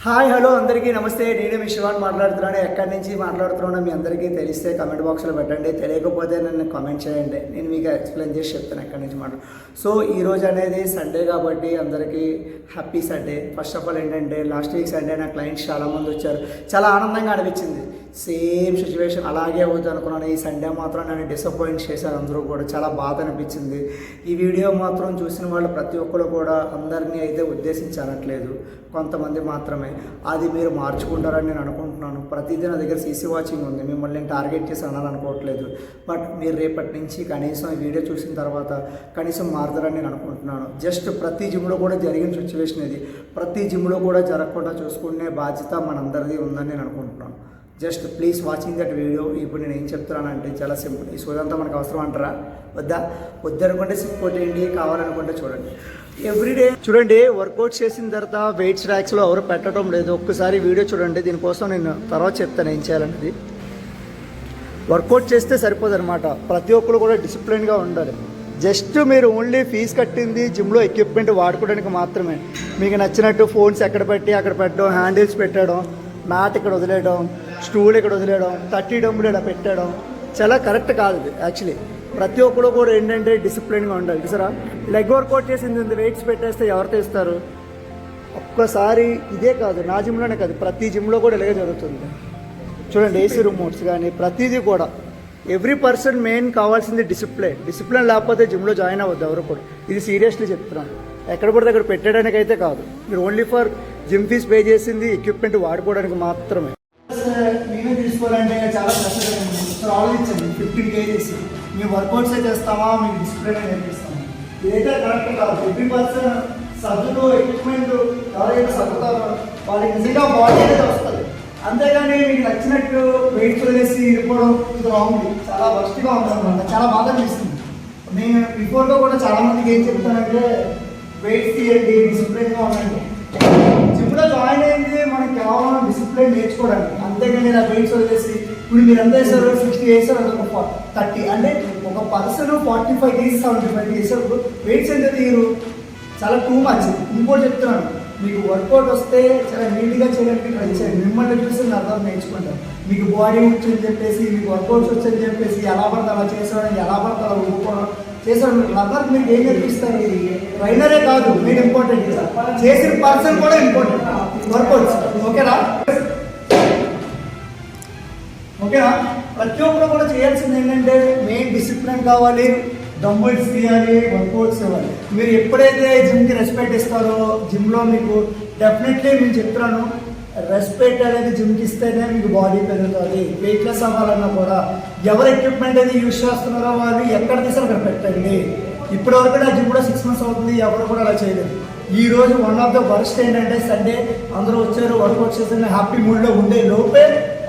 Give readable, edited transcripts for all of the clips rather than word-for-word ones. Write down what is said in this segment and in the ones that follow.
Hi hello అందరికీ నమస్తే. నేను మీ శివాన్ మాట్లాడుతున్నాను. ఎక్కడి నుంచి మాట్లాడుతున్నానో మీ అందరికీ తెలిస్తే కమెంట్ బాక్స్లో పెట్టండి, తెలియకపోతే నన్ను కామెంట్ చేయండి, నేను మీకు ఎక్స్ప్లెయిన్ చేసి చెప్తాను ఎక్కడి నుంచి సో ఈరోజు అనేది సండే కాబట్టి అందరికీ happy Sunday. First of all ఏంటంటే లాస్ట్ వీక్ సండే నా క్లయింట్స్ చాలామంది వచ్చారు, చాలా ఆనందంగా అనిపించింది. సేమ్ సిచ్యువేషన్ అలాగే అవుతుంది అనుకున్నాను. ఈ సండే మాత్రం నన్ను డిసప్పాయింట్ చేశారు అందరూ కూడా, చాలా బాధ అనిపించింది. ఈ వీడియో మాత్రం చూసిన వాళ్ళు ప్రతి ఒక్కరు కూడా అందరినీ అయితే ఉద్దేశించనట్లేదు, కొంతమంది మాత్రమే. అది మీరు మార్చుకుంటారని నేను అనుకుంటున్నాను. ప్రతిదీ నా దగ్గర సీసీ వాచింగ్ ఉంది, మిమ్మల్ని నేను టార్గెట్ చేసి అనుకోవట్లేదు. బట్ మీరు రేపటి నుంచి కనీసం ఈ వీడియో చూసిన తర్వాత కనీసం మారుతారని నేను అనుకుంటున్నాను. జస్ట్ ప్రతి జిమ్లో కూడా జరిగిన సిచ్యువేషన్ ఇది, ప్రతి జిమ్లో కూడా జరగకుండా చూసుకునే బాధ్యత మనందరిది ఉందని నేను అనుకుంటున్నాను. Just please watching that video. ఇప్పుడు నేను ఏం చెప్తున్నానంటే చాలా సింపుల్. ఈ సోదంతా మనకు అవసరం అంటారా? వద్దనుకుంటే సిప్ కొట్టేయండి, కావాలనుకుంటే చూడండి. ఎవ్రీడే చూడండి, వర్కౌట్ చేసిన తర్వాత వెయిట్స్ ర్యాక్స్లో ఎవరు పెట్టడం లేదు. ఒక్కసారి వీడియో చూడండి, దీనికోసం నేను తర్వాత చెప్తాను ఏం చేయాలనేది. వర్కౌట్ చేస్తే సరిపోదు అనమాట, ప్రతి ఒక్కరు కూడా డిసిప్లిన్గా ఉండాలి. జస్ట్ మీరు ఓన్లీ ఫీజు కట్టింది జిమ్లో ఎక్విప్మెంట్ వాడుకోవడానికి మాత్రమే. మీకు నచ్చినట్టు ఫోన్స్ ఎక్కడ పెట్టి అక్కడ పెట్టడం, హ్యాండిల్స్ పెట్టడం, మ్యాట్ ఇక్కడ వదిలేయడం, స్టూల్ ఇక్కడ వదిలేయడం, 30 డంబులు ఇలా పెట్టడం చాలా కరెక్ట్ కాదు ఇది. యాక్చువల్లీ ప్రతి ఒక్కరు కూడా ఏంటంటే డిసిప్లిన్గా ఉండాలి. చూసారా, లెగ్ వర్కౌట్ చేసింది వెయిట్స్ పెట్టేస్తే ఎవరితో ఇస్తారు? ఒక్కసారి ఇదే కాదు, నా జిమ్లోనే కాదు, ప్రతి జిమ్లో కూడా ఇలాగే జరుగుతుంది. చూడండి, ఏసీ రిమోట్స్ కానీ ప్రతిదీ కూడా. ఎవ్రీ పర్సన్ మెయిన్ కావాల్సింది డిసిప్లిన్ లేకపోతే జిమ్లో జాయిన్ అవ్వద్దు ఎవరు కూడా. ఇది సీరియస్లీ చెప్తున్నాను. ఎక్కడ పడితే అక్కడ పెట్టడానికి అయితే కాదు, మీరు only for gym fees pay చేసింది ఎక్విప్మెంట్ వాడుకోవడానికి మాత్రమే. మేమే తీసుకోవాలంటే చాలా కష్టంగా ఆలోచించండి. 15 kgs మేము వర్కౌట్సే చేస్తామా, మీకు డిసిప్లిన్ నేర్పిస్తామా? ఇదైతే కరెక్ట్ కాదు. ఎవ్రీ పర్సన్ సర్దులు ఎక్విప్మెంట్ ఎవరైతే సర్దుతారో వాళ్ళకి నిజంగా బాడీ అనేది వస్తుంది. అంతేగాని మీకు నచ్చినట్టు వెయిట్స్ వదిలేసి ఇరుకోవడం ఇది రాంగ్, చాలా వర్స్ట్గా ఉందన్నమాట. చాలా బాధ అనిపిస్తుంది. నేను బిఫోర్గా కూడా చాలా మందికి ఏం చెప్తానంటే వెయిట్స్ తీయండి, డిసిప్లిన్గా ఉండండి. జిమ్లో జాయిన్ అయింది మనకి కేవలం డిసిప్లిన్ నేర్చుకోవడానికి, అంతేగాని ఇలా వెయిట్స్ వదిలేసి ఇప్పుడు మీరు ఎంత వేసారు, 60 వేసారు, అదొక 30 అంటే ఒక పర్సన్ 45 kgs 75 వేసారు, వెయిట్స్ ఎంత తీరు? చాలా టూ మచ్. ఇంకోటి చెప్తున్నాను, మీకు వర్కౌట్ వస్తే చాలా నీట్గా చేయడానికి ట్రై చేయండి. మిమ్మల్ని చూసి నేను అర్థం నేర్చుకుంటాను. మీకు బాడీ వచ్చని చెప్పేసి, మీకు వర్కౌట్స్ వచ్చని చెప్పేసి ఎలా పడితే అలా చేసేవాడిని, ఎలా పడితే అలా ఊపుకోవడం చేసేవాడు. రన్నర్ మీకు ఏం నేర్పిస్తారు? ట్రైనరే కాదు మీరు ఇంపార్టెంట్, చేసిన పర్సన్ కూడా ఇంపార్టెంట్. వర్కౌట్స్ ఓకేనా? ప్రతి ఒక్కరు కూడా చేయాల్సింది ఏంటంటే మెయిన్ డిసిప్లిన్ కావాలి, డంబుల్స్ తీయాలి, వర్కౌట్స్ ఇవ్వాలి. మీరు ఎప్పుడైతే జిమ్కి రెస్పెక్ట్ ఇస్తారో జిమ్లో మీకు డెఫినెట్లీ నేను చెప్తున్నాను, రెస్పెక్ట్ అనేది జిమ్కి ఇస్తేనే మీకు బాడీ పెరుగుతుంది. వెయిట్లెస్ అవ్వాలన్నా కూడా ఎవరు ఎక్విప్మెంట్ అయితే యూజ్ చేస్తున్నారో వాళ్ళు ఎక్కడ తీసారో అక్కడ పెట్టండి. ఇప్పటివరకు నా జిమ్లో 6 months అవుతుంది, ఎవరు కూడా అలా చేయలేదు. ఈ రోజు వన్ ఆఫ్ ద వర్స్ట్ ఏంటంటే సండే అందరూ వచ్చారు, వర్కౌట్ చేసిన హ్యాపీ మూడ్లో ఉండే లోపే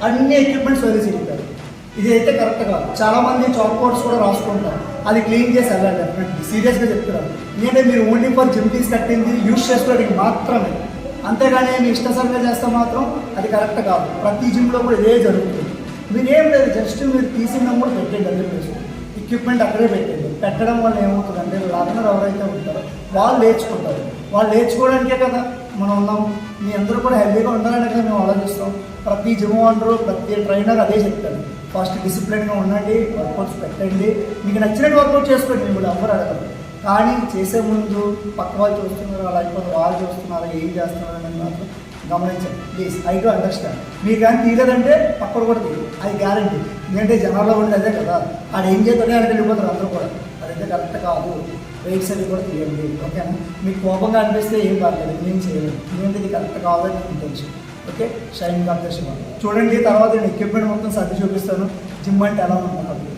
అన్ని ఎక్విప్మెంట్స్ వదిలేసిపోతారు. ఇది అయితే కరెక్ట్ కాదు. చాలామంది చాక్ పౌడర్స్ కూడా రాసుకుంటారు, అది క్లీన్ చేసి వెళ్ళాలి. డెఫినెట్లీ సీరియస్గా చెప్తున్నాను. ఎందుకంటే మీరు ఓన్లీ ఫర్ జిమ్ ఫీజ్ కట్టింది యూజ్ చేసుకోవడానికి మాత్రమే, అంతేగాని మీ ఇష్టసరిగా చేస్తే మాత్రం అది కరెక్ట్ కాదు. ప్రతి జిమ్లో కూడా ఇదే జరుగుతుంది. మీరేం లేదు, జస్ట్ మీరు తీసిన కూడా పెట్టండి, అదే ప్లేస్ ఎక్విప్మెంట్ అక్కడే పెట్టండి. పెట్టడం వల్ల ఏమవుతుందంటే లర్నర్ ఎవరైతే ఉంటారో వాళ్ళు నేర్చుకుంటారు. వాళ్ళు నేర్చుకోవడానికే కదా మనం ఉన్నాం. మీ అందరూ కూడా హెల్దీగా ఉండాలనే కదా మేము ఆలోచిస్తాం. ప్రతి జిమ్ ఓనరు, ప్రతి ట్రైనర్ అదే చెప్తారు, ఫస్ట్ డిసిప్లిన్గా ఉండండి, వర్కౌట్స్ పెట్టండి, మీకు నచ్చినట్టు వర్కౌట్ చేసుకోండి, మీరు ఎవరు అడగదు. కానీ చేసే ముందు పక్క వాళ్ళు చూస్తున్నారు, లేకపోతే వాళ్ళు చూస్తున్నారు, ఏం చేస్తున్నారు అనేది మాత్రం గమనించండి ప్లీజ్. I do understand. మీరు కానీ తీయలేదంటే పక్కన కూడా తీయదు, అది గ్యారంటీ. ఎందుకంటే జనాల్లో ఉండే అదే కదా, ఆడు ఏం చేస్తాడే అంటే వెళ్ళిపోతారు అందరూ కూడా. అదైతే కరెక్ట్ కాదు. వెయిట్స్ అది కూడా తీయండి, ఓకేనా? మీకు కోపంగా అనిపిస్తే ఏం పర్లేదు, నేను చేయలేదు. ఎందుకంటే ఇది కరెక్ట్ కావాలని నేను తెలుసు. ఓకే, షైన్ కాంపిటీషన్ చూడండి. తర్వాత నేను ఎక్విప్మెంట్ మొత్తం సర్ది చూపిస్తాను, జిమ్ అంటే ఎలా ఉంటుంది.